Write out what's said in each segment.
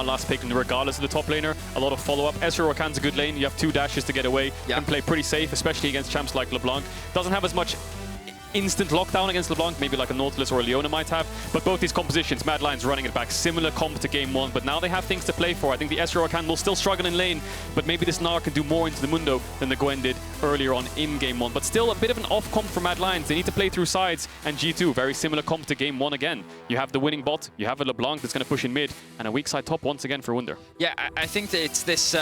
last pick, and regardless of the top laner, a lot of follow-up. Ezreal Rakan's a good lane. You have 2 dashes to get away. Can play pretty safe, especially against champs like LeBlanc. Doesn't have as much instant lockdown against LeBlanc, maybe like a Nautilus or a Leona might have, but both these compositions, Mad Lions running it back, similar comp to game 1, but now they have things to play for. I think the Ezreal Rakan will still struggle in lane, but maybe this Gnar can do more into the Mundo than the Gwen did earlier on in game 1. But still a bit of an off comp for Mad Lions. They need to play through sides, and G2, very similar comp to game 1 again. You have the winning bot, you have a LeBlanc that's going to push in mid, and a weak side top once again for Wunder. Yeah, I think that it's this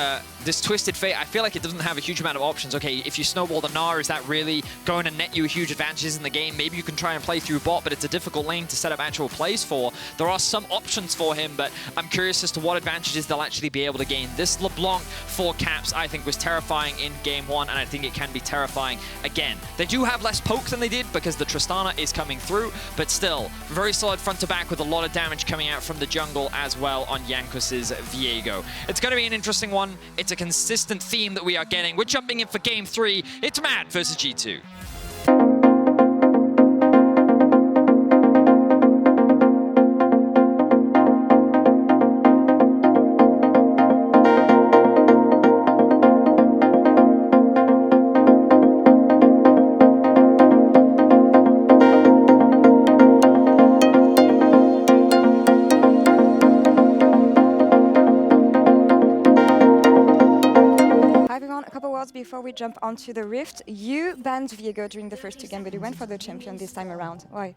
this Twisted Fate. I feel like it doesn't have a huge amount of options. Okay, if you snowball the Gnar, is that really going to net you huge advantages in the game? Maybe you can try and play through bot, but it's a difficult lane to set up actual plays for. There are some options for him, but I'm curious as to what advantages they'll actually be able to gain. This LeBlanc for Caps, I think, was terrifying in game 1, and I think it can be terrifying again. They do have less poke than they did because the Tristana is coming through, but still, very solid front to back with a lot of damage coming out from the jungle as well on Jankos' Viego. It's going to be an interesting one. It's a consistent theme that we are getting. We're jumping in for game 3. It's Mad versus G2. Before we jump onto the Rift, you banned Viego during the first 2 games, but you went for the champion this time around. Why?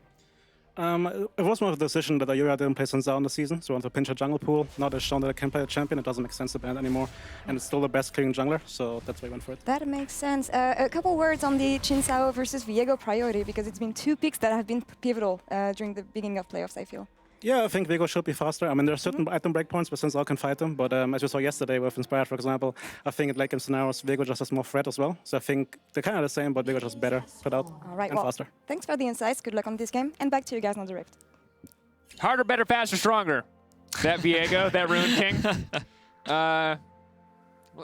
It was more of a decision that Ayura didn't play Sun in the season, so I want to pinch a jungle pool. Now they've shown that I can play a champion, it doesn't make sense to ban anymore. And it's still the best clearing jungler, so that's why I went for it. That makes sense. A couple words on the Xin Zhao versus Viego priority, because it's been 2 picks that have been pivotal during the beginning of playoffs, I feel. Yeah, I think Viego should be faster. I mean, there are certain item breakpoints where Sin Zhao can fight them, but as we saw yesterday with Inspired, for example, I think in late game scenarios, Viego just has more threat as well. So I think they're kind of the same, but Viego just better put out and faster. Thanks for the insights. Good luck on this game, and back to you guys on the Rift. Harder, better, faster, stronger. That Viego, that Rune King.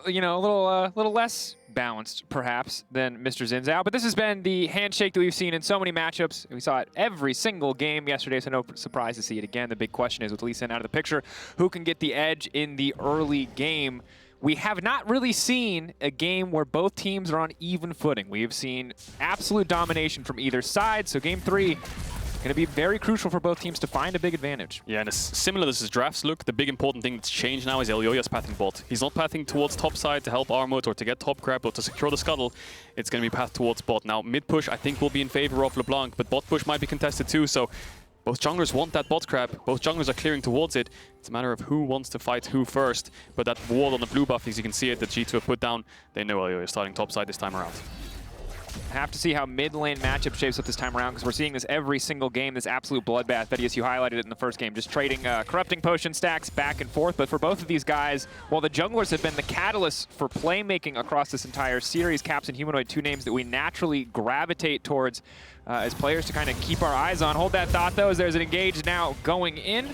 You know, a little less balanced, perhaps, than Mr. Xin Zhao. But this has been the handshake that we've seen in so many matchups. We saw it every single game yesterday, so no surprise to see it again. The big question is, with Lee Sin out of the picture, who can get the edge in the early game? We have not really seen a game where both teams are on even footing. We have seen absolute domination from either side, so game 3 going to be very crucial for both teams to find a big advantage. Yeah, and similar to this drafts look, the big important thing that's changed now is Elyoya's pathing bot. He's not pathing towards top side to help Armut or to get top grab or to secure the scuttle. It's going to be path towards bot. Now, mid push I think will be in favor of LeBlanc, but bot push might be contested too, so both junglers want that bot grab. Both junglers are clearing towards it. It's a matter of who wants to fight who first. But that wall on the blue buff, as you can see it, that G2 have put down, they know Elyoya is starting top side this time around. Have to see how mid lane matchup shapes up this time around, because we're seeing this every single game, this absolute bloodbath. Thaddeus, you highlighted it in the first game, just trading corrupting potion stacks back and forth. But for both of these guys, while the junglers have been the catalyst for playmaking across this entire series, Caps and Humanoid, 2 names that we naturally gravitate towards as players to kind of keep our eyes on. Hold that thought, though, as there's an engage now going in.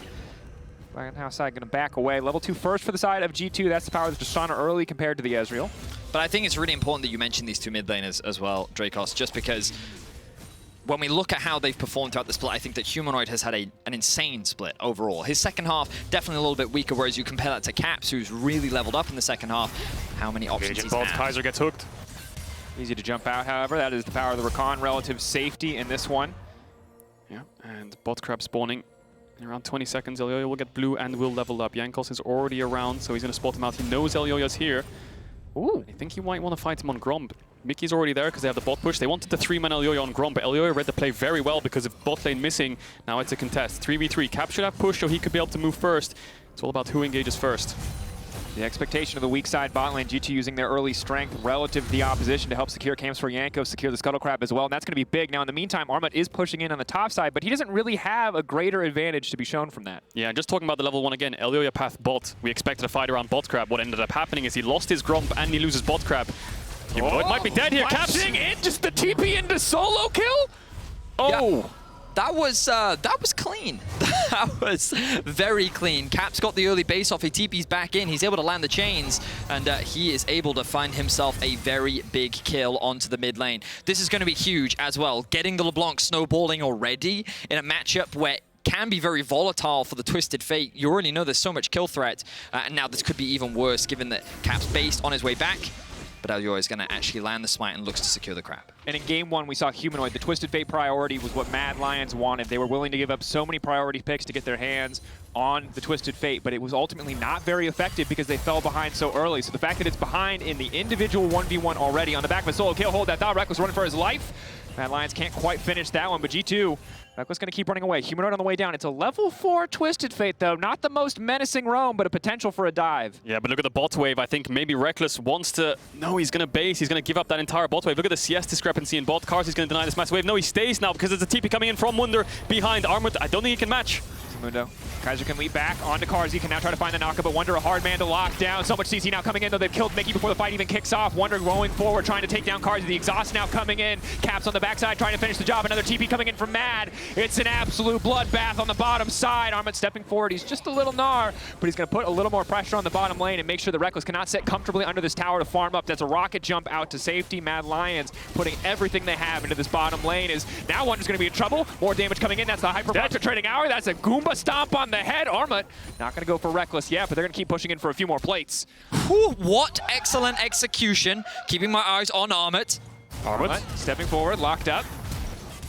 House side going to back away. Level 2 first for the side of G2. That's the power of the Tristana early compared to the Ezreal. But I think it's really important that you mention these 2 mid laners as well, Dracos, just because when we look at how they've performed throughout the split, I think that Humanoid has had an insane split overall. His second half, definitely a little bit weaker, whereas you compare that to Caps, who's really leveled up in the second half. How many options he's had. Kaiser gets hooked. Easy to jump out, however. That is the power of the Rakan, relative safety in this one. Yeah, and bot crab spawning. In around 20 seconds, Elyoya will get blue and will level up. Jankos is already around, so he's going to spot him out. He knows Elyoya's here. Ooh, I think he might want to fight him on Gromp. Mickey's already there because they have the bot push. They wanted the 3-man Elyoya on Gromp, but Elyoya read the play very well because of bot lane missing. Now it's a contest. 3v3. Cap should have push, so he could be able to move first. It's all about who engages first. The expectation of the weak side bot lane, G2 using their early strength relative to the opposition to help secure camps for Jankos, secure the Scuttle Crab as well, and that's going to be big. Now, in the meantime, Armut is pushing in on the top side, but he doesn't really have a greater advantage to be shown from that. Yeah, just talking about the level 1 again, Elyoya path bot. We expected a fight around bot crab. What ended up happening is he lost his Gromp and he loses bot crab. Humanoid might be dead here, Caps! In, just the TP into solo kill? Oh! Yeah. That was clean. That was very clean. Cap's got the early base off. He TP's back in. He's able to land the chains, and he is able to find himself a very big kill onto the mid lane. This is going to be huge as well. Getting the LeBlanc snowballing already in a matchup where can be very volatile for the Twisted Fate. You already know there's so much kill threat, and now this could be even worse given that Cap's based on his way back. But Elioy is going to actually land the smite and looks to secure the crab. And in game 1, we saw Humanoid. The Twisted Fate priority was what Mad Lions wanted. They were willing to give up so many priority picks to get their hands on the Twisted Fate, but it was ultimately not very effective because they fell behind so early. So the fact that it's behind in the individual 1v1 already on the back of a solo kill hold that thought Reckless running for his life. Mad Lions can't quite finish that one, but G2, Reckless going to keep running away. Humanoid on the way down. It's a level 4 Twisted Fate, though. Not the most menacing roam, but a potential for a dive. Yeah, but look at the bot wave. I think maybe Reckless wants to... No, he's going to base. He's going to give up that entire bot wave. Look at the CS discrepancy in bot. Karzi's going to deny this massive wave. No, he stays now because there's a TP coming in from Wunder behind Armored. I don't think he can match. Mundo. Kaiser can lead back onto Karzi, can now try to find the knockup, but Wunder a hard man to lock down. So much CC now coming in, though they've killed Mickey before the fight even kicks off. Wunder going forward, trying to take down Karzi. The exhaust now coming in. Caps on the backside, trying to finish the job. Another TP coming in from Mad. It's an absolute bloodbath on the bottom side. Armut stepping forward. He's just a little gnar, but he's going to put a little more pressure on the bottom lane and make sure the Reckless cannot sit comfortably under this tower to farm up. That's a rocket jump out to safety. Mad Lions putting everything they have into this bottom lane. Is now Wunder's going to be in trouble. More damage coming in. That's the Hyper Trading Hour. That's a Goomba stomp on the head. Armut not going to go for Reckless yet, but they're going to keep pushing in for a few more plates. Whew, what excellent execution. Keeping my eyes on Armut. Armut stepping forward, locked up.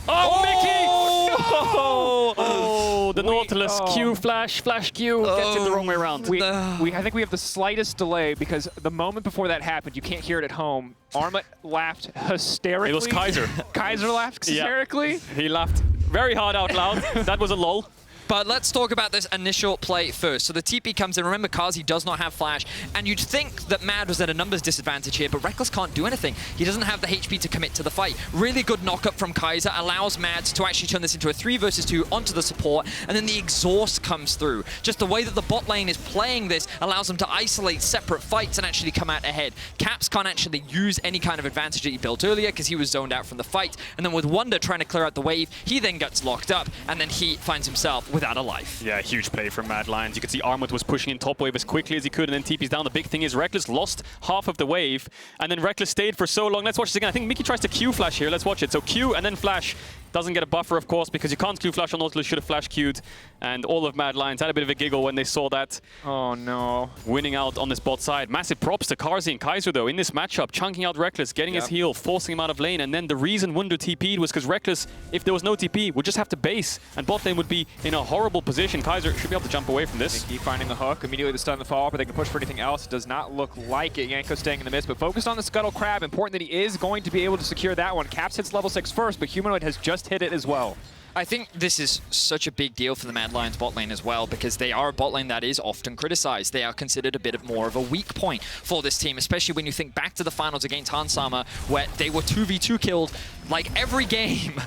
Oh, Mickey! Oh, Oh, the Nautilus Q flash Q gets it the wrong way around. I think we have the slightest delay because the moment before that happened, you can't hear it at home. Armut laughed hysterically. It was Kaiser. Kaiser laughed hysterically? Yeah. He laughed very hard out loud. That was a lull. But let's talk about this initial play first. So the TP comes in. Remember, Karzi does not have flash. And you'd think that Mad was at a numbers disadvantage here, but Reckless can't do anything. He doesn't have the HP to commit to the fight. Really good knockup from Kaiser allows Mad to actually turn this into a 3 versus 2 onto the support. And then the exhaust comes through. Just the way that the bot lane is playing this allows them to isolate separate fights and actually come out ahead. Caps can't actually use any kind of advantage that he built earlier because he was zoned out from the fight. And then with Wunder trying to clear out the wave, he then gets locked up. And then he finds himself without a life. Yeah, huge play from Mad Lions. You can see Armut was pushing in top wave as quickly as he could and then TP's down. The big thing is Reckless lost half of the wave and then Reckless stayed for so long. Let's watch this again. I think Mickey tries to Q flash here. Let's watch it. So Q and then flash. Doesn't get a buffer, of course, because you can't Q flash on Nautilus. Should have flash Q'd. And all of Mad Lions had a bit of a giggle when they saw that. Oh, no. Winning out on this bot side. Massive props to Karzi and Kaiser, though, in this matchup. Chunking out Reckless, getting his heal, forcing him out of lane. And then the reason Wunder TP'd was because Reckless, if there was no TP, would just have to base. And bot lane would be in a horrible position. Kaiser should be able to jump away from this. Mickey finding the hook. Immediately the stun, the follow-up, but they can push for anything else. It does not look like it. Yanko staying in the midst, but focused on the Scuttle Crab. Important that he is going to be able to secure that one. Caps hits level 6 first, but Humanoid has just hit it as well. I think this is such a big deal for the Mad Lions bot lane as well because they are a bot lane that is often criticized. They are considered a bit more of a weak point for this team, especially when you think back to the finals against Hansama where they were 2v2 killed like every game.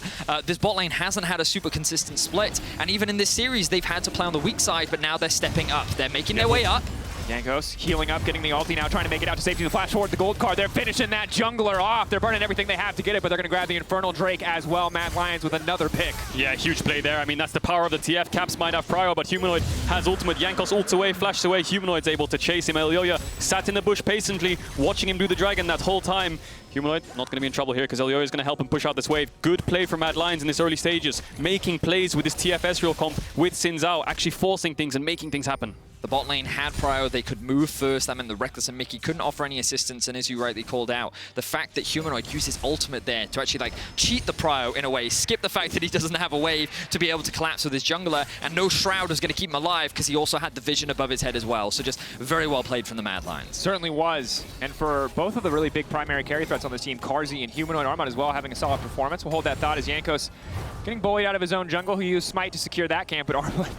This bot lane hasn't had a super consistent split, and even in this series they've had to play on the weak side, but now they're stepping up. They're making their way up. Yankos healing up, getting the ulti now, trying to make it out to safety. The flash forward, the gold card. They're finishing that jungler off. They're burning everything they have to get it, but they're going to grab the Infernal Drake as well. Mad Lions with another pick. Yeah, huge play there. I mean, that's the power of the TF. Caps might have Prio, but Humanoid has ultimate. Yankos ults away, flashes away. Humanoid's able to chase him. Elioya sat in the bush patiently, watching him do the dragon that whole time. Humanoid not going to be in trouble here because Elioya is going to help him push out this wave. Good play from Mad Lions in this early stages. Making plays with this TF Ezreal comp with Xin Zhao, actually forcing things and making things happen. The bot lane had Prio, they could move first. That meant the Reckless and Mickey couldn't offer any assistance, and as you rightly called out, the fact that Humanoid uses ultimate there to actually like cheat the Prio in a way, skip the fact that he doesn't have a wave to be able to collapse with his jungler, and no Shroud was going to keep him alive because he also had the vision above his head as well. So just very well played from the Mad Lions. Certainly was. And for both of the really big primary carry threats on this team, Karzi and Humanoid, Armut as well having a solid performance. We'll hold that thought as Yankos getting bullied out of his own jungle. He used Smite to secure that camp, but Armut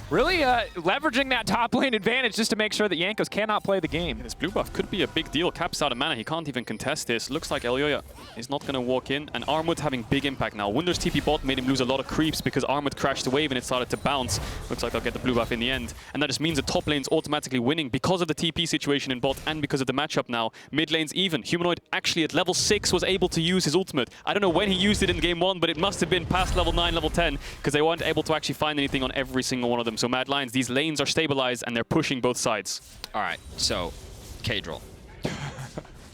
really leveraging that top lane advantage just to make sure that Yankos cannot play the game. This blue buff could be a big deal. Caps out of mana. He can't even contest this. Looks like Elioya is not going to walk in. And Armut having big impact now. Wunder's TP bot made him lose a lot of creeps because Armut crashed the wave and it started to bounce. Looks like they'll get the blue buff in the end. And that just means the top lane's automatically winning because of the TP situation in bot and because of the matchup now. Mid lane's even. Humanoid actually at level 6 was able to use his ultimate. I don't know when he used it in game 1, but it must have been past level 9, level 10 because they weren't able to actually find anything on every single one of them. So Mad Lions, these lanes are stabilized and they're pushing both sides. All right, so K-Drill.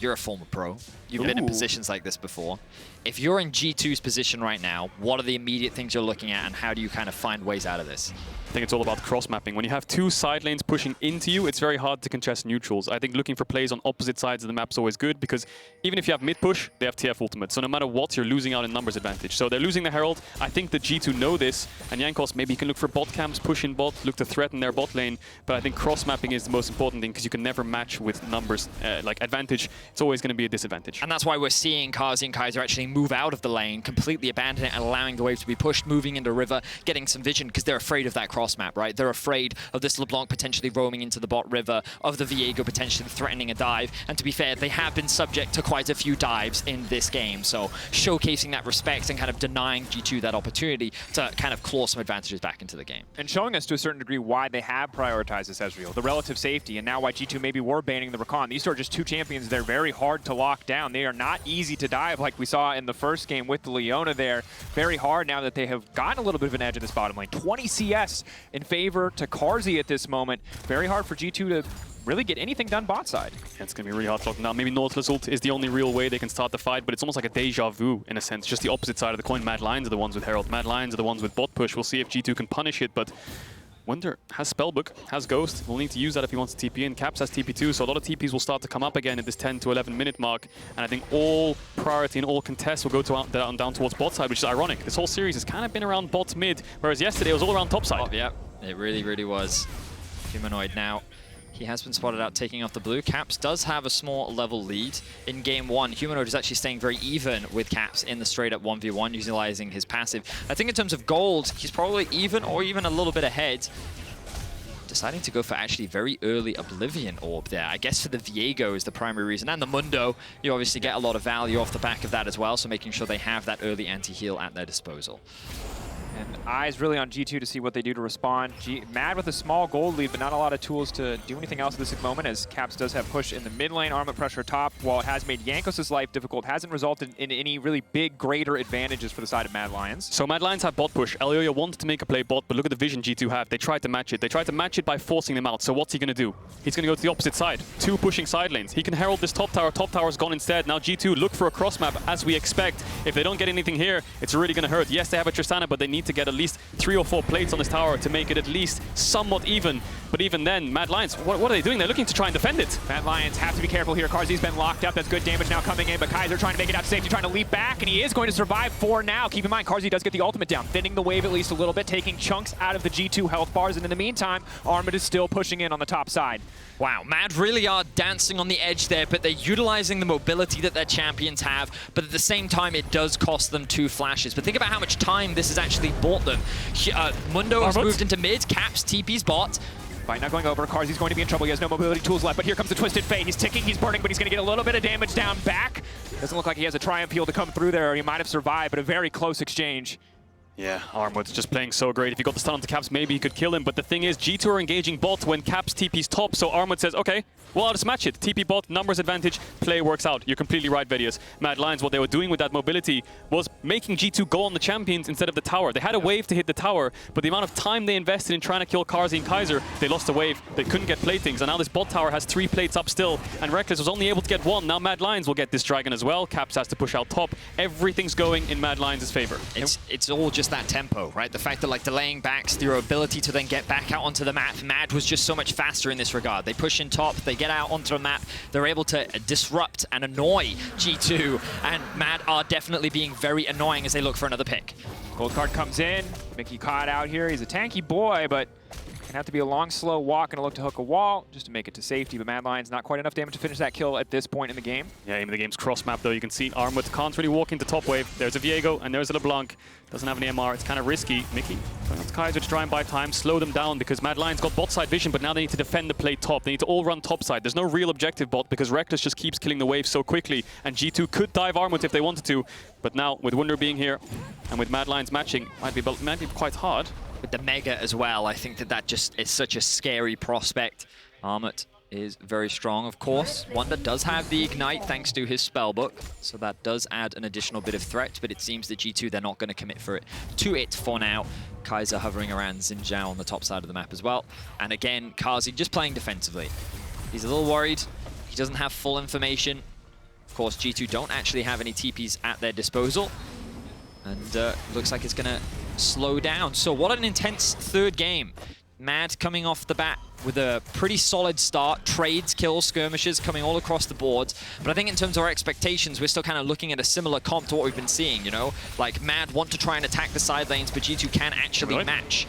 you're a former pro. You've been in positions like this before. If you're in G2's position right now, what are the immediate things you're looking at, and how do you kind of find ways out of this? I think it's all about cross-mapping. When you have two side lanes pushing into you, it's very hard to contest neutrals. I think looking for plays on opposite sides of the map is always good, because even if you have mid-push, they have TF ultimate. So no matter what, you're losing out in numbers advantage. So they're losing the Herald. I think the G2 know this, and Jankos, maybe you can look for bot camps, push in bot, look to threaten their bot lane. But I think cross-mapping is the most important thing, because you can never match with numbers like advantage. It's always going to be a disadvantage. And that's why we're seeing Carzzy and Kaiser actually move out of the lane, completely abandon it, and allowing the wave to be pushed, moving into river, getting some vision, because they're afraid of that cross-map, right? They're afraid of this LeBlanc potentially roaming into the bot river, of the Viego potentially threatening a dive. And to be fair, they have been subject to quite a few dives in this game. So showcasing that respect and kind of denying G2 that opportunity to kind of claw some advantages back into the game. And showing us to a certain degree why they have prioritized this Ezreal, the relative safety, and now why G2 maybe were banning the Rakan. These are just two champions. They're very hard to lock down. They are not easy to dive like we saw in the first game with the Leona there. Very hard now that they have gotten a little bit of an edge in this bottom lane. 20 CS in favor to Carzzy at this moment. Very hard for G2 to really get anything done bot side. Yeah, it's going to be really hard to lock down. Maybe Nautilus ult is the only real way they can start the fight, but it's almost like a deja vu in a sense. Just the opposite side of the coin. Mad Lions are the ones with Herald. Mad Lions are the ones with bot push. We'll see if G2 can punish it, but Wonder has Spellbook, has Ghost. We'll need to use that if he wants to TP in. Caps has TP too, so a lot of TPs will start to come up again at this 10 to 11 minute mark. And I think all priority and all contests will go to down towards bot side, which is ironic. This whole series has kind of been around bot mid, whereas yesterday it was all around top side. Oh, yeah, it really, really was. Humanoid now. He has been spotted out taking off the blue. Caps does have a small level lead. In game one, Humanoid is actually staying very even with Caps in the straight-up 1v1, utilizing his passive. I think in terms of gold, he's probably even or even a little bit ahead. Deciding to go for actually very early Oblivion Orb there. I guess for the Viego is the primary reason. And the Mundo, you obviously get a lot of value off the back of that as well, so making sure they have that early anti-heal at their disposal. And eyes really on G2 to see what they do to respond. Mad with a small gold lead, but not a lot of tools to do anything else at this moment, as Caps does have push in the mid lane, armlet pressure top. While it has made Jankos' life difficult, hasn't resulted in any really big, greater advantages for the side of Mad Lions. So Mad Lions have bot push. Elioya wanted to make a play bot, but look at the vision G2 have. They tried to match it. They tried to match it by forcing them out. So what's he going to do? He's going to go to the opposite side. Two pushing side lanes. He can herald this top tower. Top tower's gone instead. Now G2 look for a cross map, as we expect. If they don't get anything here, it's really going to hurt. Yes, they have a Tristana, but they need to get at least 3 or 4 plates on this tower to make it at least somewhat even. But even then, Mad Lions, what are they doing? They're looking to try and defend it. Mad Lions have to be careful here. Carzzy's been locked up. That's good damage now coming in, but Kaiser trying to make it out to safety, trying to leap back, and he is going to survive for now. Keep in mind, Carzzy does get the ultimate down, thinning the wave at least a little bit, taking chunks out of the G2 health bars, and in the meantime, Armid is still pushing in on the top side. Wow, Mad really are dancing on the edge there, but they're utilizing the mobility that their champions have, but at the same time, it does cost them 2 flashes. But think about how much time this has actually bought them. Mundo has moved into mid, Caps, TP's bot. Fight not going over. Carzzy's going to be in trouble. He has no mobility tools left, but here comes the Twisted Fate. He's ticking, he's burning, but he's going to get a little bit of damage down back. Doesn't look like he has a Triumph heal to come through there, or he might have survived, but a very close exchange. Yeah, Armwood's just playing so great. If he got the stun onto Caps, maybe he could kill him. But the thing is, G2 are engaging bot when Caps TP's top, so Armwood says, okay, well, I'll just match it. TP bot, numbers advantage, play works out. You're completely right, Vedius. Mad Lions, what they were doing with that mobility was making G2 go on the champions instead of the tower. They had a wave to hit the tower, but the amount of time they invested in trying to kill Carzzy and Kaiser, they lost the wave. They couldn't get platings, and now this bot tower has 3 plates up still, and Reckless was only able to get 1. Now Mad Lions will get this dragon as well. Caps has to push out top. Everything's going in Mad Lions' favor. It's all just that tempo, right? The fact that like delaying backs, your ability to then get back out onto the map. Mad was just so much faster in this regard. They push in top, they get out onto the map, they're able to disrupt and annoy G2, and Mad are definitely being very annoying as they look for another pick. Gold card comes in, Mickey caught out here. He's a tanky boy, but gonna have to be a long, slow walk and a look to hook a wall just to make it to safety. But Mad Lions not quite enough damage to finish that kill at this point in the game. Yeah, aim of the game's cross map though. You can see Armwood can't really walk into top wave. There's a Viego and there's a LeBlanc. Doesn't have any MR. It's kind of risky. Mickey going up to Kaiser to try and buy time, slow them down because Mad Lions got bot side vision, but now they need to defend the play top. They need to all run top side. There's no real objective bot because Reckless just keeps killing the wave so quickly, and G2 could dive Armwood if they wanted to. But now with Wunder being here and with Mad Lions matching, might be quite hard. With the Mega as well, I think that just is such a scary prospect. Armut is very strong, of course. Wonder does have the Ignite thanks to his spellbook, so that does add an additional bit of threat, but it seems that G2, they're not going to commit to it for now. Kaiser hovering around Xin Zhao on the top side of the map as well. And again, Carzzy just playing defensively. He's a little worried. He doesn't have full information. Of course, G2 don't actually have any TPs at their disposal. And looks like it's going to slow down. So what an intense third game. Mad coming off the bat with a pretty solid start. Trades, kills, skirmishes coming all across the board. But I think in terms of our expectations, we're still kind of looking at a similar comp to what we've been seeing, you know? Like, Mad want to try and attack the side lanes, but G2 can actually match.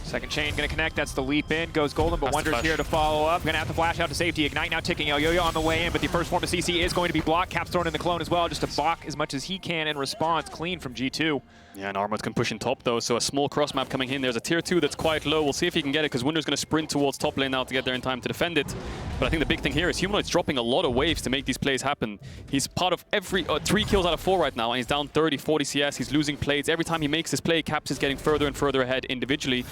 Second chain gonna connect, that's the leap in, goes golden, but Wonder's here to follow up. Gonna have to flash out to safety, Ignite now ticking, Yo-Yo on the way in, but the first form of CC is going to be blocked. Cap's thrown in the clone as well, just to block as much as he can in response. Clean from G2. Yeah, and Armut can push in top though, so a small cross map coming in. There's a tier 2 that's quite low. We'll see if he can get it, because Wonder's gonna sprint towards top lane now to get there in time to defend it. But I think the big thing here is Humanoid's dropping a lot of waves to make these plays happen. He's part of every 3 kills out of 4 right now, and he's down 30, 40 CS. He's losing plates. Every time he makes this play, Caps is getting further and further ahead individually.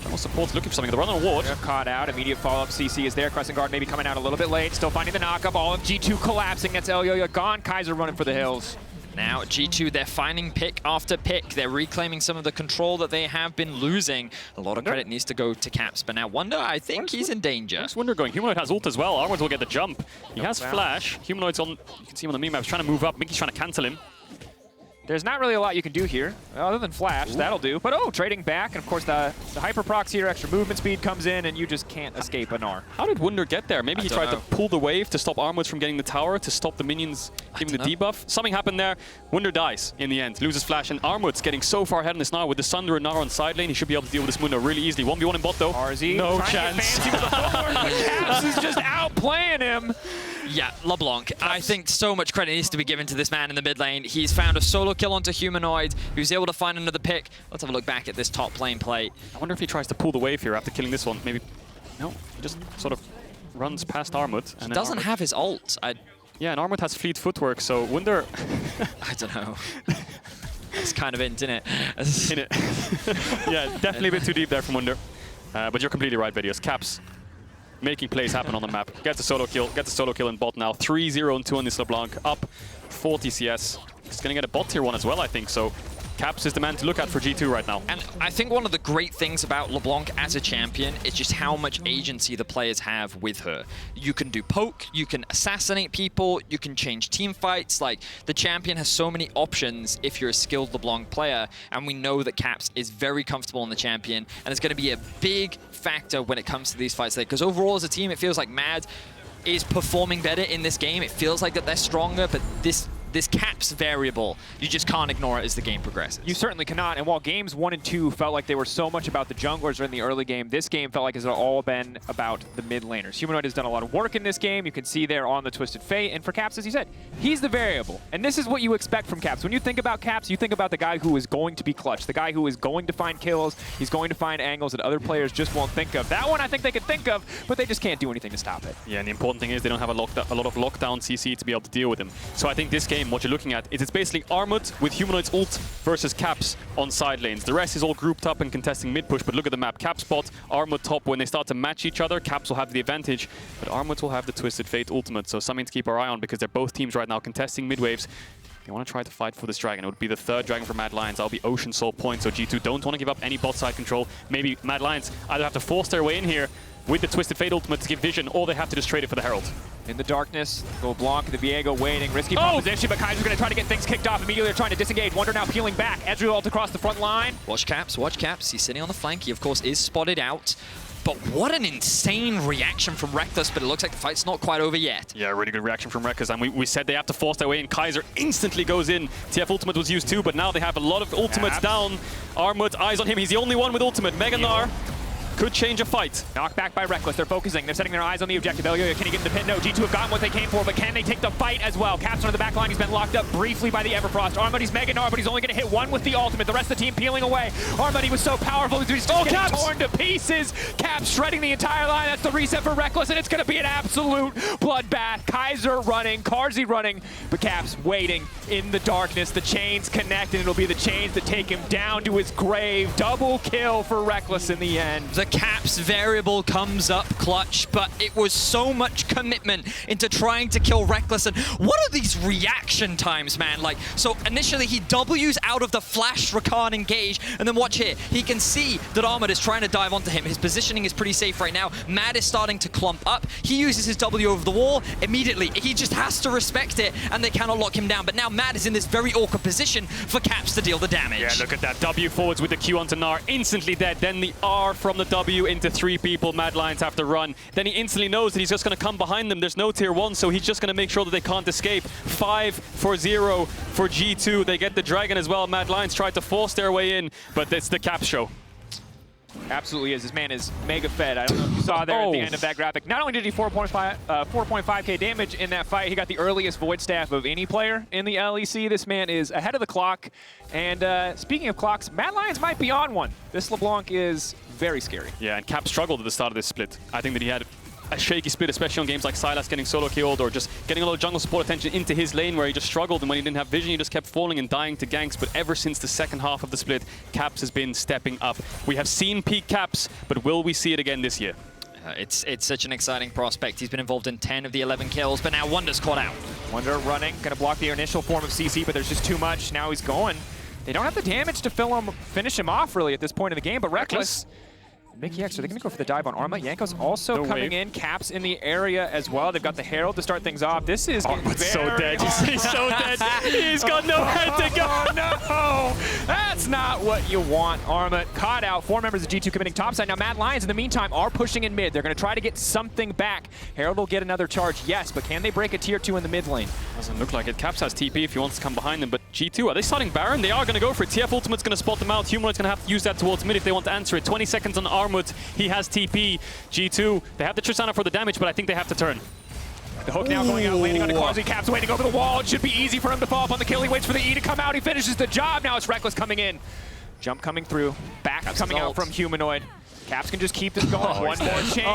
General support's looking for something. The run on ward. They're caught out. Immediate follow-up. CC is there. Crescent Guard maybe coming out a little bit late. Still finding the knock-up. All of G2 collapsing. That's Yo-Yo gone. Kaiser running for the hills. Now G2, they're finding pick after pick. They're reclaiming some of the control that they have been losing. A lot of credit needs to go to Caps. But now Wonder, I think he's in danger. Where's Wonder going? Humanoid has ult as well. Armut will get the jump. He has flash. Humanoid's on, you can see him on the meme-map, trying to move up. Mickey's trying to cancel him. There's not really a lot you can do here, other than flash. Ooh. That'll do. But trading back, and of course the hyper procs here, extra movement speed comes in, and you just can't escape a Gnar. How did Wonder get there? Maybe he tried to pull the wave to stop Armut from getting the tower, to stop the minions giving the debuff. Something happened there. Wonder dies in the end, loses flash, and Armut's getting so far ahead in this Gnar. With the Sunder and Gnar on side lane, he should be able to deal with this Mundo really easily. 1v1 in bot though. RZ, no chance. Caps is just outplaying him. Yeah, LeBlanc. I think so much credit needs to be given to this man in the mid lane. He's found a solo kill onto Humanoid. He was able to find another pick. Let's have a look back at this top lane play. I wonder if he tries to pull the wave here after killing this one. Maybe. No, he just sort of runs past Armut. And he doesn't have his ult. Yeah, and Armut has fleet footwork, so Wonder... I don't know. It's kind of int, isn't it? In it. Yeah, definitely a bit too deep there from Wonder. But you're completely right, Videos. Caps making plays happen on the map. Gets a solo kill in bot now. 3-0 and 2 on this LeBlanc. Up 40 CS. He's going to get a bot tier 1 as well, I think. So Caps is the man to look at for G2 right now. And I think one of the great things about LeBlanc as a champion is just how much agency the players have with her. You can do poke, you can assassinate people, you can change team fights. Like, the champion has so many options if you're a skilled LeBlanc player, and we know that Caps is very comfortable in the champion, and it's going to be a big factor when it comes to these fights. Because overall as a team, it feels like Mad is performing better in this game. It feels like that they're stronger, but this Caps variable, you just can't ignore it as the game progresses. You certainly cannot, and while games 1 and 2 felt like they were so much about the junglers in the early game, this game felt like it's all been about the mid laners. Humanoid has done a lot of work in this game. You can see there on the Twisted Fate, and for Caps, as you said, he's the variable. And this is what you expect from Caps. When you think about Caps, you think about the guy who is going to be clutch, the guy who is going to find kills, he's going to find angles that other players just won't think of. That one I think they could think of, but they just can't do anything to stop it. Yeah, and the important thing is they don't have a lot of lockdown CC to be able to deal with him. So I think this game, what you're looking at, is it's basically Armut with Humanoid's ult versus Caps on side lanes. The rest is all grouped up and contesting mid push, but look at the map. Caps bot, Armut top. When they start to match each other, Caps will have the advantage, but Armut will have the Twisted Fate ultimate, so something to keep our eye on, because they're both teams right now contesting mid waves. They want to try to fight for this dragon. It would be the 3rd dragon for Mad Lions. That'll be Ocean Soul point, so G2 don't want to give up any bot side control. Maybe Mad Lions either have to force their way in here with the Twisted Fate ultimate to give vision, or they have to just trade it for the Herald. In the darkness, LeBlanc, the Viego waiting. Risky proposition, but Kaiser's going to try to get things kicked off. Immediately they're trying to disengage. Wonder now peeling back. Ezreal ult across the front line. Watch Caps, watch Caps. He's sitting on the flank. He, of course, is spotted out. But what an insane reaction from Reckless, but it looks like the fight's not quite over yet. Yeah, really good reaction from Reckless, and we said they have to force their way in. Kaiser instantly goes in. TF ultimate was used too, but now they have a lot of ultimates down. Armut, eyes on him. He's the only one with ultimate. Mega Gnar could change a fight. Knocked back by Reckless. They're focusing. They're setting their eyes on the objective. Elio, can he get in the pit? No. G2 have gotten what they came for, but can they take the fight as well? Caps on the back line. He's been locked up briefly by the Everfrost. Armut, he's Mega Gnar, but he's only going to hit one with the ultimate. The rest of the team peeling away. Armut, he was so powerful. He's just getting torn to pieces. Caps shredding the entire line. That's the reset for Reckless, and it's going to be an absolute bloodbath. Kaiser running, Carzzy running, but Caps waiting in the darkness. The chains connect, and it'll be the chains that take him down to his grave. Double kill for Reckless in the end. The Caps variable comes up clutch, but it was so much commitment into trying to kill Reckless. And what are these reaction times, man? Like, so initially he W's out of the flash Rakan engage, and then watch here. He can see that Armored is trying to dive onto him. His positioning is pretty safe right now. Mad is starting to clump up. He uses his W over the wall immediately. He just has to respect it, and they cannot lock him down. But now Mad is in this very awkward position for Caps to deal the damage. Yeah, look at that. W forwards with the Q onto Gnar, instantly dead. Then the R from the W into 3 people. Mad Lions have to run. Then he instantly knows that he's just going to come behind them. There's no tier 1, so he's just going to make sure that they can't escape. 5-0 for G2. They get the Dragon as well. Mad Lions tried to force their way in, but it's the Caps show. Absolutely is. This man is mega fed. I don't know if you saw there at the end of that graphic. Not only did he 4.5k damage in that fight, he got the earliest Void Staff of any player in the LEC. This man is ahead of the clock. And speaking of clocks, Mad Lions might be on one. This LeBlanc is very scary. Yeah, and Cap struggled at the start of this split. I think that he had a shaky split, especially on games like Sylas getting solo killed or just getting a lot of jungle support attention into his lane where he just struggled, and when he didn't have vision, he just kept falling and dying to ganks. But ever since the second half of the split, Caps has been stepping up. We have seen peak Caps, but will we see it again this year? It's such an exciting prospect. He's been involved in 10 of the 11 kills, but now Wonder's caught out. Wonder running, gonna block the initial form of CC, but there's just too much. Now he's going. They don't have the damage to finish him off really at this point in the game, but Reckless. Mickey X, are they going to go for the dive on Arma? Yanko's also coming in. Caps in the area as well. They've got the Herald to start things off. This is so dead. He's so dead. He's got nowhere to go. Oh, no. That's not what you want. Arma caught out. 4 members of G2 committing topside. Now, Mad Lions, in the meantime, are pushing in mid. They're going to try to get something back. Herald will get another charge, yes, but can they break a tier 2 in the mid lane? Doesn't look like it. Caps has TP if he wants to come behind them, but G2, are they starting Baron? They are going to go for it. TF Ultimate's going to spot them out. Humanoid's going to have to use that towards mid if they want to answer it. 20 seconds on Armut. He has TP. G2, they have the Tristana for the damage, but I think they have to turn. The hook now going out, landing on Quasi. Caps waiting over the wall. It should be easy for him to fall up on the kill. He waits for the E to come out. He finishes the job. Now it's Reckless coming in. Jump coming through. Back Caps coming out from Humanoid. Caps can just keep this going. One more chain.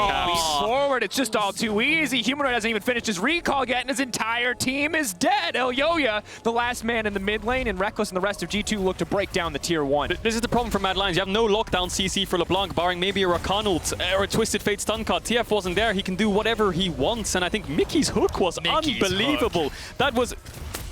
Forward. It's just all too easy. Humanoid hasn't even finished his recall yet, and his entire team is dead. Elyoya, the last man in the mid lane, and Reckless and the rest of G2 look to break down the tier 1. This is the problem for Mad Lions. You have no lockdown CC for LeBlanc, barring maybe a Rakan ult or a Twisted Fate stun cut. TF wasn't there. He can do whatever he wants, and I think Mickey's hook was unbelievable. That was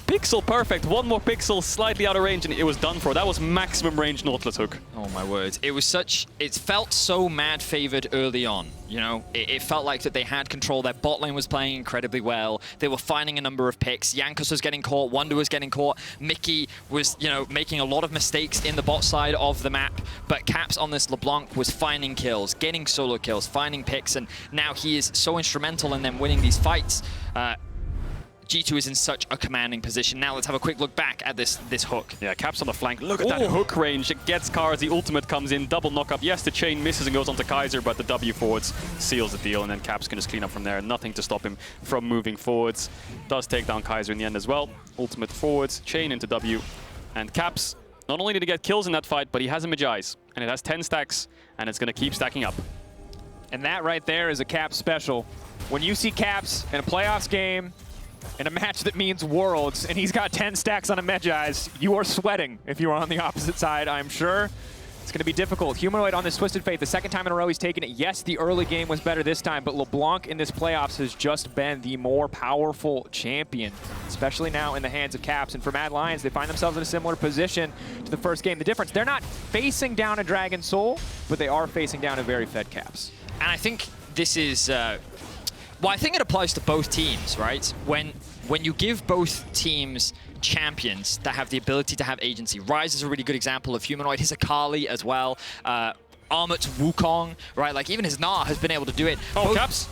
pixel perfect. One more pixel slightly out of range and it was done for. That was maximum range Nautilus hook. Oh my word. It felt so Mad favored early on. You know, it felt like that they had control. Their bot lane was playing incredibly well. They were finding a number of picks. Jankos was getting caught. Wonder was getting caught. Mickey was, you know, making a lot of mistakes in the bot side of the map. But Caps on this LeBlanc was finding kills, getting solo kills, finding picks, and now he is so instrumental in them winning these fights. G2 is in such a commanding position. Now let's have a quick look back at this hook. Yeah, Caps on the flank. Look at that hook range. It gets Kars. The ultimate comes in. Double knock up. Yes, the chain misses and goes onto Kaiser, but the W forwards seals the deal, and then Caps can just clean up from there. Nothing to stop him from moving forwards. Does take down Kaiser in the end as well. Ultimate forwards, chain into W. And Caps, not only did he get kills in that fight, but he has a Magi's. And it has 10 stacks, and it's going to keep stacking up. And that right there is a Caps special. When you see Caps in a playoffs game, in a match that means worlds, and he's got 10 stacks on a Magi's, you are sweating if you are on the opposite side, I'm sure. It's going to be difficult. Humanoid on this Twisted Fate, the second time in a row he's taken it. Yes, the early game was better this time, but LeBlanc in this playoffs has just been the more powerful champion, especially now in the hands of Caps. And for Mad Lions, they find themselves in a similar position to the first game. The difference, they're not facing down a Dragon Soul, but they are facing down a very fed Caps. And I think this is... well, I think it applies to both teams, right? When you give both teams champions that have the ability to have agency. Ryze is a really good example of Humanoid. His Akali as well. Armut's Wukong, right? Like, even his Gnar has been able to do it. Oh, Caps!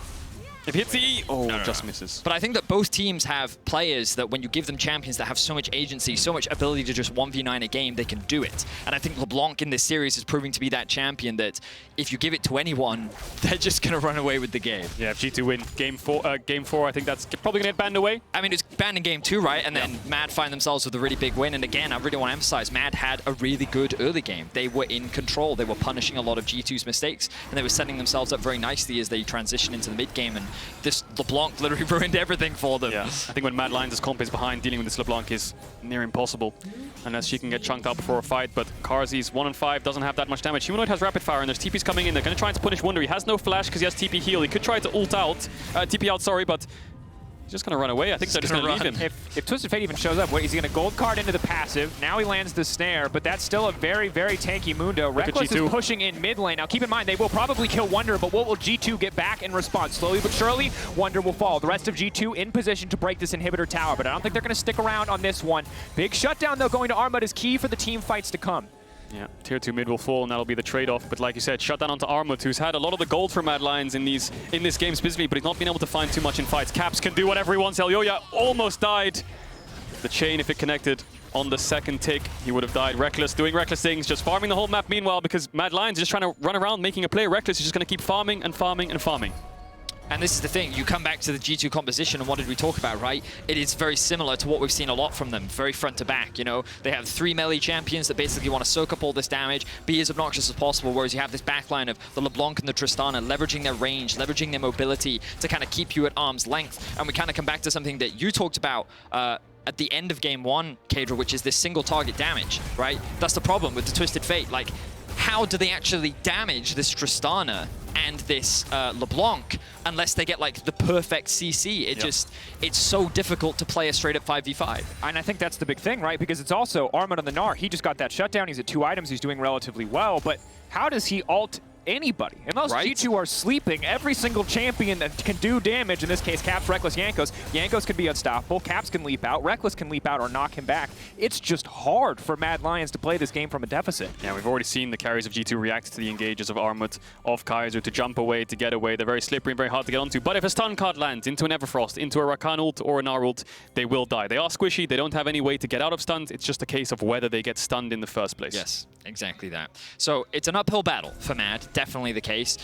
If he hits the E, just misses. But I think that both teams have players that when you give them champions that have so much agency, so much ability to just 1v9 a game, they can do it. And I think LeBlanc in this series is proving to be that champion that if you give it to anyone, they're just going to run away with the game. Yeah, if G2 win game four, I think that's probably going to get banned away. I mean, it's banned in game 2, right? And then Mad find themselves with a really big win. And again, I really want to emphasize, Mad had a really good early game. They were in control. They were punishing a lot of G2's mistakes. And they were setting themselves up very nicely as they transition into the mid game. And this LeBlanc literally ruined everything for them. Yeah, I think when Mad Lions' comp is behind, dealing with this LeBlanc is near impossible unless she can get chunked out before a fight. But Karzi's 1-5, doesn't have that much damage. Humanoid has rapid fire and there's TPs coming in. They're going to try to punish Wunder. He has no flash because he has TP heal. He could try to ult out, TP out, sorry, but he's just going to run away. I think they're just going to leave him. If Twisted Fate even shows up, what, is he going to gold card into the passive? Now he lands the snare, but that's still a very, very tanky Mundo. Reckless is pushing in mid lane. Now keep in mind, they will probably kill Wunder, but what will G2 get back in response? Slowly but surely, Wunder will fall. The rest of G2 in position to break this inhibitor tower, but I don't think they're going to stick around on this one. Big shutdown, though, going to Armut is key for the team fights to come. Yeah, tier 2 mid will fall, and that'll be the trade-off. But like you said, shut down onto Armut, who's had a lot of the gold for Mad Lions in this game specifically, but he's not been able to find too much in fights. Caps can do whatever he wants. Elyoya almost died. The chain, if it connected on the second tick, he would have died. Reckless doing reckless things, just farming the whole map meanwhile, because Mad Lions is just trying to run around making a play. Reckless is just going to keep farming and farming and farming. And this is the thing, you come back to the G2 composition, and what did we talk about, right? It is very similar to what we've seen a lot from them, very front to back, you know? They have 3 melee champions that basically want to soak up all this damage, be as obnoxious as possible, whereas you have this backline of the LeBlanc and the Tristana leveraging their range, leveraging their mobility to kind of keep you at arm's length. And we kind of come back to something that you talked about at the end of game 1, Kadra, which is this single target damage, right? That's the problem with the Twisted Fate. Like, how do they actually damage this Tristana and this LeBlanc unless they get like the perfect CC? It's so difficult to play a straight up 5v5. And I think that's the big thing, right? Because it's also Armut on the Gnar. He just got that shutdown. He's at 2 items. He's doing relatively well. But how does he ult anybody? Unless G2 are sleeping every single champion that can do damage, in this case Caps, Reckless, Jankos. Jankos can be unstoppable, Caps can leap out, Reckless can leap out or knock him back. It's just hard for Mad Lions to play this game from a deficit. Yeah, we've already seen the carries of G2 react to the engages of Armut, of Kaiser, to jump away, to get away. They're very slippery and very hard to get onto. But if a stun card lands into an Everfrost, into a Rakan ult or an Gnar ult, they will die. They are squishy, they don't have any way to get out of stuns. It's just a case of whether they get stunned in the first place. Yes, exactly that. So it's an uphill battle for Mad, definitely the case.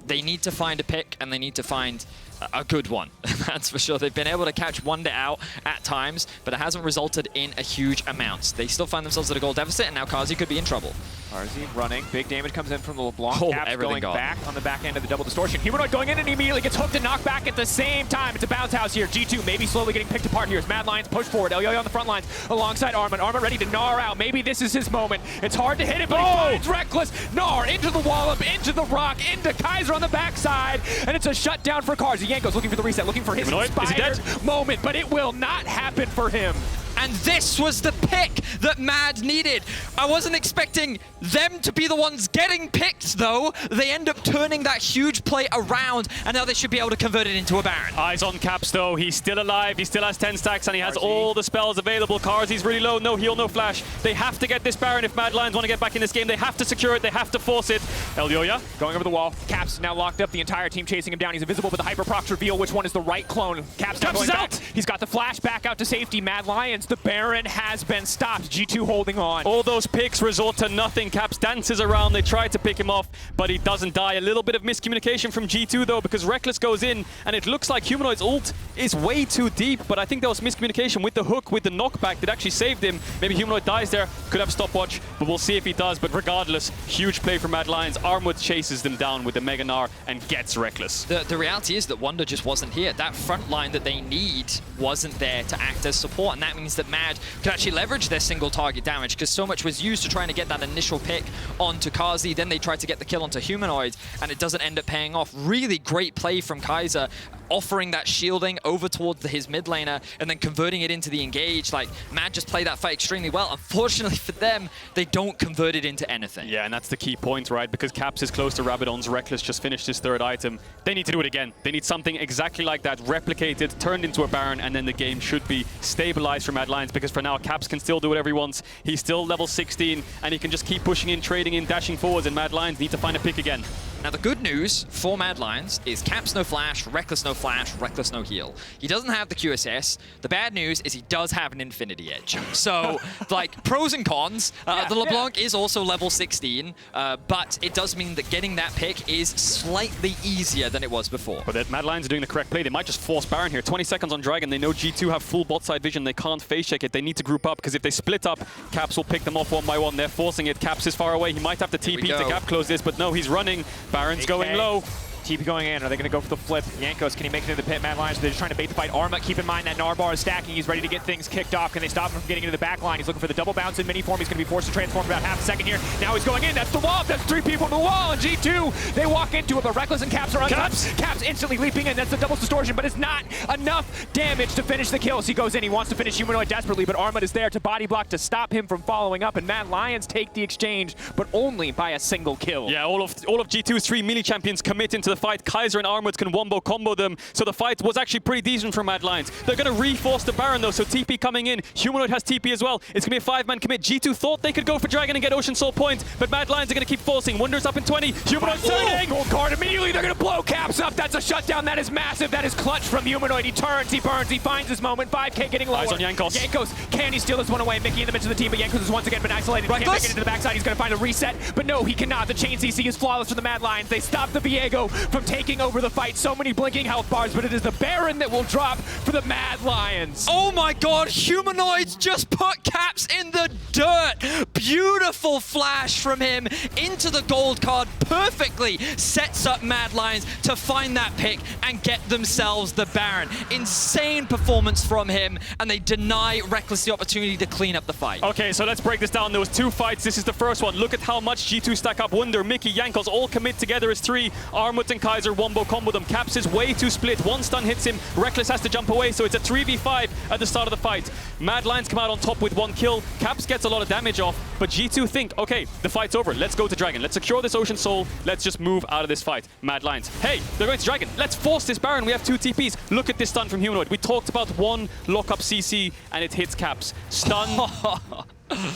They need to find a pick, and they need to find a good one. That's for sure. They've been able to catch Wunder out at times, but it hasn't resulted in a huge amount. They still find themselves at a goal deficit, and now Karzi could be in trouble. Karzi running. Big damage comes in from the LeBlanc. Oh, Caps going back on the back end of the double distortion. Humanoid going in and he immediately gets hooked and knocked back at the same time. It's a bounce house here. G2 maybe slowly getting picked apart here as Mad Lions push forward. Elyoya on the front lines alongside Armut. Armut ready to Gnar out. Maybe this is his moment. It's hard to hit it, but he finds Reckless. Gnar into the wallop, into the rock, into Kaiser on the backside, and it's a shutdown for Karzi. Jankos looking for the reset, looking for his inspired moment, but it will not happen for him. And this was the pick that Mad needed. I wasn't expecting them to be the ones getting picked, though. They end up turning that huge play around, and now they should be able to convert it into a Baron. Eyes on Caps, though. He's still alive. He still has 10 stacks, and he has all the spells available. Karzi's really low. No heal, no flash. They have to get this Baron if Mad Lions want to get back in this game. They have to secure it. They have to force it. Elyoya going over the wall. Caps now locked up. The entire team chasing him down. He's invisible, but the Hyperprox reveal which one is the right clone. Caps now going back. He's got the flash back out to safety. Mad Lions, the Baron has been stopped. G2 holding on. All those picks resort to nothing. Caps dances around. They try to pick him off, but he doesn't die. A little bit of miscommunication from G2, though, because Reckless goes in, and it looks like Humanoid's ult is way too deep, but I think there was miscommunication with the hook, with the knockback that actually saved him. Maybe Humanoid dies there. Could have stopwatch, but we'll see if he does. But regardless, huge play for Mad Lions. Armut chases them down with the Mega Gnar and gets Reckless. The reality is that Wunder just wasn't here. That front line that they need wasn't there to act as support, and that means that Mad could actually leverage their single target damage, because so much was used to trying to get that initial pick onto Karzi. Then they tried to get the kill onto Humanoid, and it doesn't end up paying off. Really great play from Kaiser, offering that shielding over towards his mid laner and then converting it into the engage. Like, Mad just played that fight extremely well. Unfortunately for them, they don't convert it into anything. Yeah, and that's the key point, right? Because Caps is close to Rabadon's. Reckless just finished his 3rd item. They need to do it again. They need something exactly like that, replicated, turned into a Baron, and then the game should be stabilized for Mad Lions, because for now, Caps can still do whatever he wants. He's still level 16, and he can just keep pushing in, trading in, dashing forwards, and Mad Lions need to find a pick again. Now, the good news for Mad Lions is Caps no flash, Reckless no flash, Reckless no heal. He doesn't have the QSS. The bad news is he does have an Infinity Edge. So, like, pros and cons. The LeBlanc is also level 16, but it does mean that getting that pick is slightly easier than it was before. But the Mad Lions are doing the correct play. They might just force Baron here. 20 seconds on Dragon. They know G2 have full bot side vision. They can't face check it. They need to group up, because if they split up, Caps will pick them off one by one. They're forcing it. Caps is far away. He might have to TP to gap close this, but no, he's running. Baron's going low. TP going in. Are they going to go for the flip? Jankos, can he make it into the pit? Mad Lions, they're just trying to bait the fight. Arma, keep in mind that Narbar is stacking. He's ready to get things kicked off. Can they stop him from getting into the back line? He's looking for the double bounce in mini form. He's going to be forced to transform about half a second here. Now he's going in. That's the wall. That's 3 people in the wall. And G2, they walk into it, but Reckless and Caps are untouched. Caps instantly leaping in. That's the double distortion, but it's not enough damage to finish the kill. So he goes in. He wants to finish Humanoid desperately, but Arma is there to body block to stop him from following up. And Mad Lions take the exchange, but only by a single kill. Yeah, all of G2's 3 melee champions commit into the fight. Kaiser and Armut can wombo combo them, so the fight was actually pretty decent for Mad Lions. They're going to reforce the Baron though, so TP coming in. Humanoid has TP as well. It's going to be a 5-man commit. G2 thought they could go for Dragon and get Ocean Soul points, but Mad Lions are going to keep forcing. Wonders up in 20. Humanoid turning. Gold card immediately. They're going to blow Caps up. That's a shutdown. That is massive. That is clutch from Humanoid. He turns, he burns, he finds his moment. 5K getting lower. Eyes on Jankos. Jankos, can he steal this one away? Mickey in the midst of the team, but Jankos has once again been isolated. He can't make it into the backside. He's going to find a reset, but no, he cannot. The chain CC is flawless for the Mad Lions. They stop the Viego from taking over the fight. So many blinking health bars, but it is the Baron that will drop for the Mad Lions. Oh my god, Humanoids just put Caps in the dirt. Beautiful flash from him into the gold card. Perfectly sets up Mad Lions to find that pick and get themselves the Baron. Insane performance from him, and they deny Reckless the opportunity to clean up the fight. Okay, so let's break this down. There was 2 fights. This is the first one. Look at how much G2 stack up. Wunder, Mickey, Jankos all commit together as 3. Armut and Kaiser wombo combo them. Caps is way too split. 1 stun hits him. Reckless has to jump away, so it's a 3v5 at the start of the fight. Mad Lions come out on top with 1 kill. Caps gets a lot of damage off, but G2 think, okay, the fight's over. Let's go to Dragon. Let's secure this Ocean Soul. Let's just move out of this fight. Mad Lions, hey, they're going to Dragon. Let's force this Baron. We have 2 TPs. Look at this stun from Humanoid. We talked about 1 lock-up CC, and it hits Caps. Stun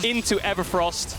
into Everfrost,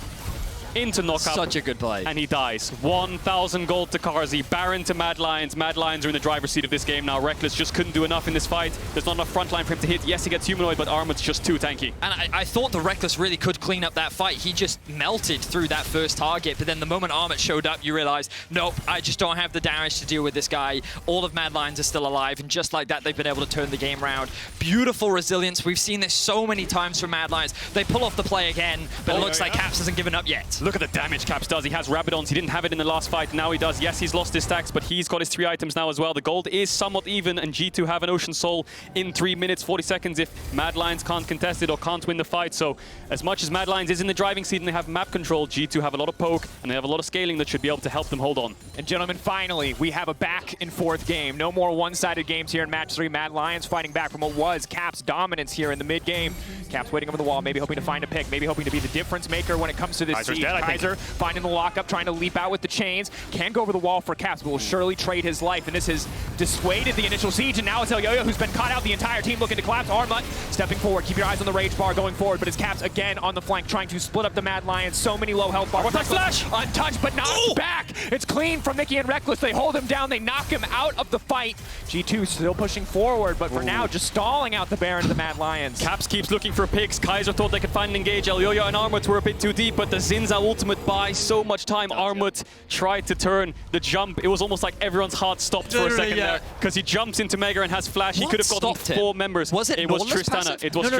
into knockup. Such a good play. And he dies. 1,000 gold to Karzi. Baron to Mad Lions. Mad Lions are in the driver's seat of this game now. Reckless just couldn't do enough in this fight. There's not enough front line for him to hit. Yes, he gets Humanoid, but Armut's just too tanky. And I thought the Reckless really could clean up that fight. He just melted through that first target, but then the moment Armut showed up, you realize, nope, I just don't have the damage to deal with this guy. All of Mad Lions are still alive, and just like that, they've been able to turn the game around. Beautiful resilience. We've seen this so many times from Mad Lions. They pull off the play again, but it looks like Caps hasn't given up yet. Look at the damage Caps does. He has Rabidons. He didn't have it in the last fight. Now he does. Yes, he's lost his stacks, but he's got his 3 items now as well. The gold is somewhat even, and G2 have an Ocean Soul in 3 minutes, 40 seconds if Mad Lions can't contest it or can't win the fight. So as much as Mad Lions is in the driving seat and they have map control, G2 have a lot of poke, and they have a lot of scaling that should be able to help them hold on. And gentlemen, finally, we have a back and forth game. No more one-sided games here in match 3. Mad Lions fighting back from what was Caps' dominance here in the mid-game. Caps waiting over the wall, maybe hoping to find a pick, maybe hoping to be the difference maker when it comes to this siege. Kaiser finding the lockup, trying to leap out with the chains. Can go over the wall for Caps, but will surely trade his life, and this has dissuaded the initial siege, and now it's El Yo-Yo who's been caught out. The entire team looking to collapse. Armut stepping forward. Keep your eyes on the rage bar going forward, but it's Caps again on the flank, trying to split up the Mad Lions. So many low health bars. What's that flash? Untouched, but knocked back. It's clean from Mickey and Reckless. They hold him down. They knock him out of the fight. G2 still pushing forward, but for now, just stalling out the Baron of the Mad Lions. Caps keeps looking for picks. Kaiser thought they could find an engage. El Yo-Yo and Armut were a bit too deep, but the Zinza ultimate buys so much time. Armut tried to turn the jump. It was almost like everyone's heart stopped for a second there, because he jumps into Mega and has flash. He could have gotten 4 members. Was it? It was Tristana. It was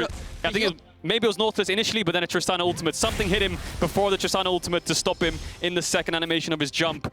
I think maybe it was Nautilus initially, but then a Tristana ultimate. Something hit him before the Tristana ultimate to stop him in the second animation of his jump.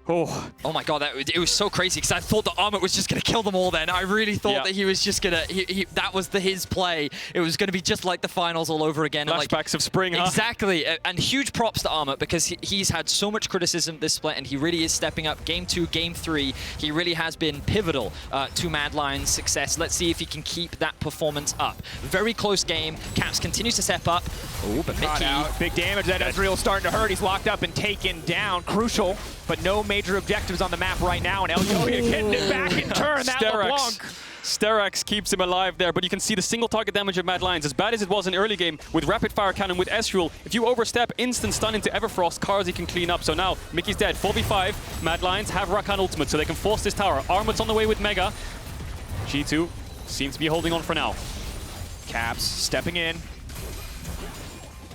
Oh my god, it was so crazy, because I thought the Armut was just going to kill them all then. I really thought that he was just going to, that was his play. It was going to be just like the finals all over again. Flashbacks of spring, huh? Exactly, and huge props to Armut, because he's had so much criticism this split, and he really is stepping up. Game 2, Game 3, he really has been pivotal to Mad Lions' success. Let's see if he can keep that performance up. Very close game. Caps continues to step up. Oh, but Mickey. Big damage. That Ezreal's starting to hurt. He's locked up and taken down. Crucial, but no major objectives on the map right now, and El Yo-Yo getting it back in turn. That LeBlanc. Steraks keeps him alive there, but you can see the single target damage of Mad Lions. As bad as it was in early game, with rapid fire cannon, with Ezreal, if you overstep, instant stun into Everfrost, Karzi can clean up. So now, Mickey's dead. 4v5, Mad Lions have Rakan ultimate, so they can force this tower. Armut's on the way with Mega. G2 seems to be holding on for now. Caps stepping in.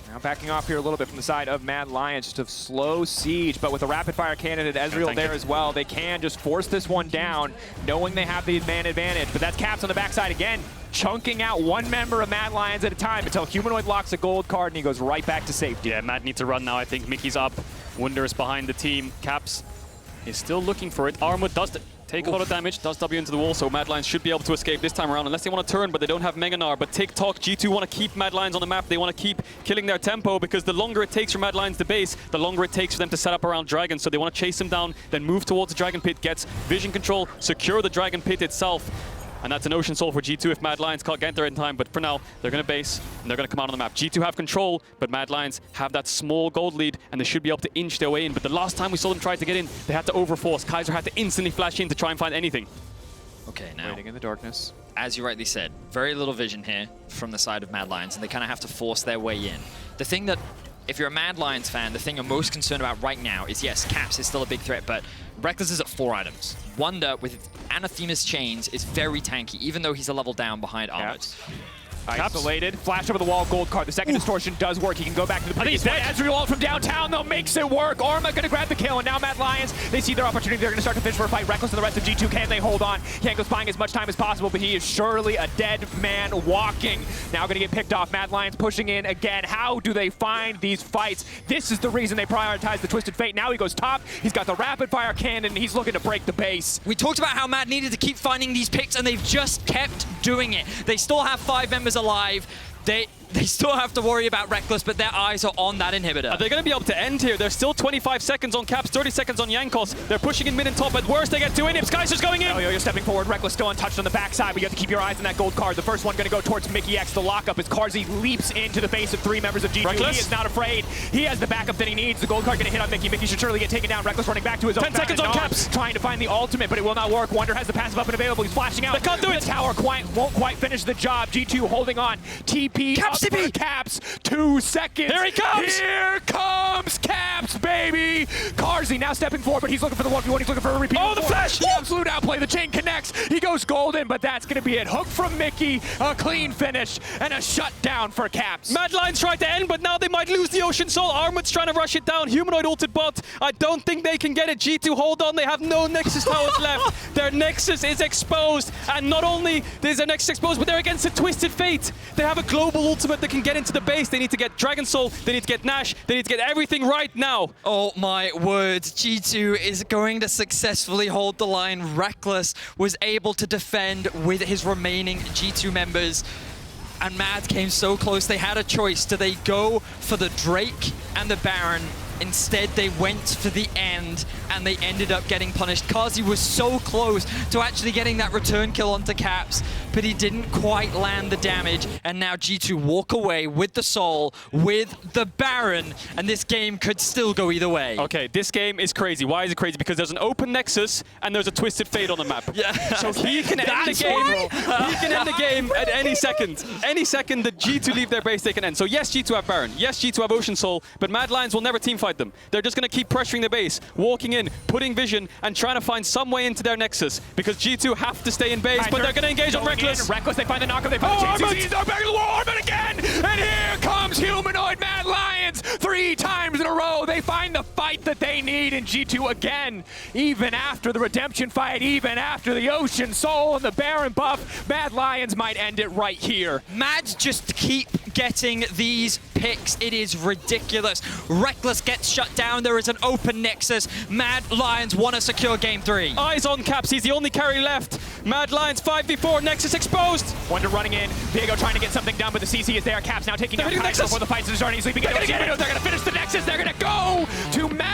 Now backing off here a little bit from the side of Mad Lions, just a slow siege, but with a rapid-fire cannon and Ezreal there as well, they can just force this one down, knowing they have the man advantage. But that's Caps on the backside again, chunking out one member of Mad Lions at a time until Humanoid locks a gold card and he goes right back to safety. Yeah, Mad needs to run now. I think Mickey's up. Wunder is behind the team. Caps is still looking for it. Armut does take a lot of damage, does W into the wall, so Mad Lions should be able to escape this time around, unless they want to turn, but they don't have Mega Gnar. But TikTok, G2 want to keep Mad Lions on the map. They want to keep killing their tempo, because the longer it takes for Mad Lions to base, the longer it takes for them to set up around Dragon. So they want to chase them down, then move towards the Dragon Pit, gets vision control, secure the Dragon Pit itself. And that's an Ocean Soul for G2 if Mad Lions can't get there in time. But for now, they're going to base, and they're going to come out on the map. G2 have control, but Mad Lions have that small gold lead, and they should be able to inch their way in. But the last time we saw them try to get in, they had to overforce. Kaiser had to instantly flash in to try and find anything. Okay, now, waiting in the darkness. As you rightly said, very little vision here from the side of Mad Lions, and they kind of have to force their way in. The thing that, if you're a Mad Lions fan, the thing you're most concerned about right now is, yes, Caps is still a big threat, but Reckless is at 4 items. Wonder with Anathema's chains is very tanky, even though he's a level down behind Armut. Isolated, flash over the wall, gold card. The second distortion does work. He can go back to the previous one. Ezreal ult from downtown, though, makes it work. Orma gonna grab the kill, and now Mad Lions, they see their opportunity. They're gonna start to fish for a fight. Reckless and the rest of G2, can they hold on? Yanko's buying as much time as possible, but he is surely a dead man walking. Now gonna get picked off. Mad Lions pushing in again. How do they find these fights? This is the reason they prioritize the Twisted Fate. Now he goes top. He's got the rapid fire cannon, and he's looking to break the base. We talked about how Mad needed to keep finding these picks, and they've just kept doing it. They still have 5 members alive. They still have to worry about Reckless, but their eyes are on that inhibitor. Are they going to be able to end here? There's still 25 seconds on Caps, 30 seconds on Jankos. They're pushing in mid and top. At worst, they get 2 inhibs. Kaiser's going in. Yo, you're stepping forward. Reckless still untouched on the backside, but you have to keep your eyes on that gold card. The first one going to go towards Mickey X. The lockup as Carzzy leaps into the face of 3 members of G2. Reckless. He is not afraid. He has the backup that he needs. The gold card going to hit on Mickey. Mickey should surely get taken down. Reckless running back to his own 10 seconds on Caps. Trying to find the ultimate, but it will not work. Wonder has the passive up and available. He's flashing out. They can't do it. The tower won't quite finish the job. G2 holding on. TP Caps, up TP. for Caps. 2 seconds. Here he comes. Here comes Caps, baby. Carzzy now stepping forward, but he's looking for the 1v1. He's looking for a repeat. Oh, the flash. The absolute outplay. The chain connects. He goes golden, but that's going to be it. Hook from Mickey. A clean finish and a shutdown for Caps. Mad Lions tried to end, but now they might lose the Ocean Soul. Armut's trying to rush it down. Humanoid ulted bot. I don't think they can get it. G2 hold on. They have no Nexus towers left. Their Nexus is exposed. And not only is their Nexus exposed, but they're against a Twisted Fate. They have a global ultimate that can get into the base. They need to get Dragon Soul. They need to get Nash. They need to get everything right now. Oh my word, G2 is going to successfully hold the line. Reckless was able to defend with his remaining G2 members. And Mad came so close, they had a choice. Do they go for the Drake and the Baron? Instead, they went for the end, and they ended up getting punished. Carzzy was so close to actually getting that return kill onto Caps, but he didn't quite land the damage. And now G2 walk away with the Soul, with the Baron, and this game could still go either way. Okay, this game is crazy. Why is it crazy? Because there's an open Nexus, and there's a Twisted Fate on the map. Yeah. So he can end the game. He can end the game at any second. Any second that G2 leave their base, they can end. So yes, G2 have Baron. Yes, G2 have Ocean Soul, but Mad Lions will never teamfight them. They're just going to keep pressuring the base, walking in, putting vision, and trying to find some way into their Nexus, because G2 have to stay in base, but they're going to engage on Reckless. Reckless, they find the knockup, they find the chase. They're back to the wall, Armut again! And here comes Humanoid Mad Lions! 3 times in a row, they find the fight that they need in G2 again. Even after the redemption fight, even after the Ocean Soul and the Baron buff, Mad Lions might end it right here. Mad just keep getting these picks. It is ridiculous. Reckless gets shut down. There is an open Nexus. Mad Lions want to secure game 3. Eyes on Caps. He's the only carry left. Mad Lions 5v4. Nexus exposed. Wonder running in. Viego trying to get something done, but the CC is there. Caps now taking down Kaiser before the fight is starting. He's leaping into it. They're going to finish the Nexus. They're going to go to Mad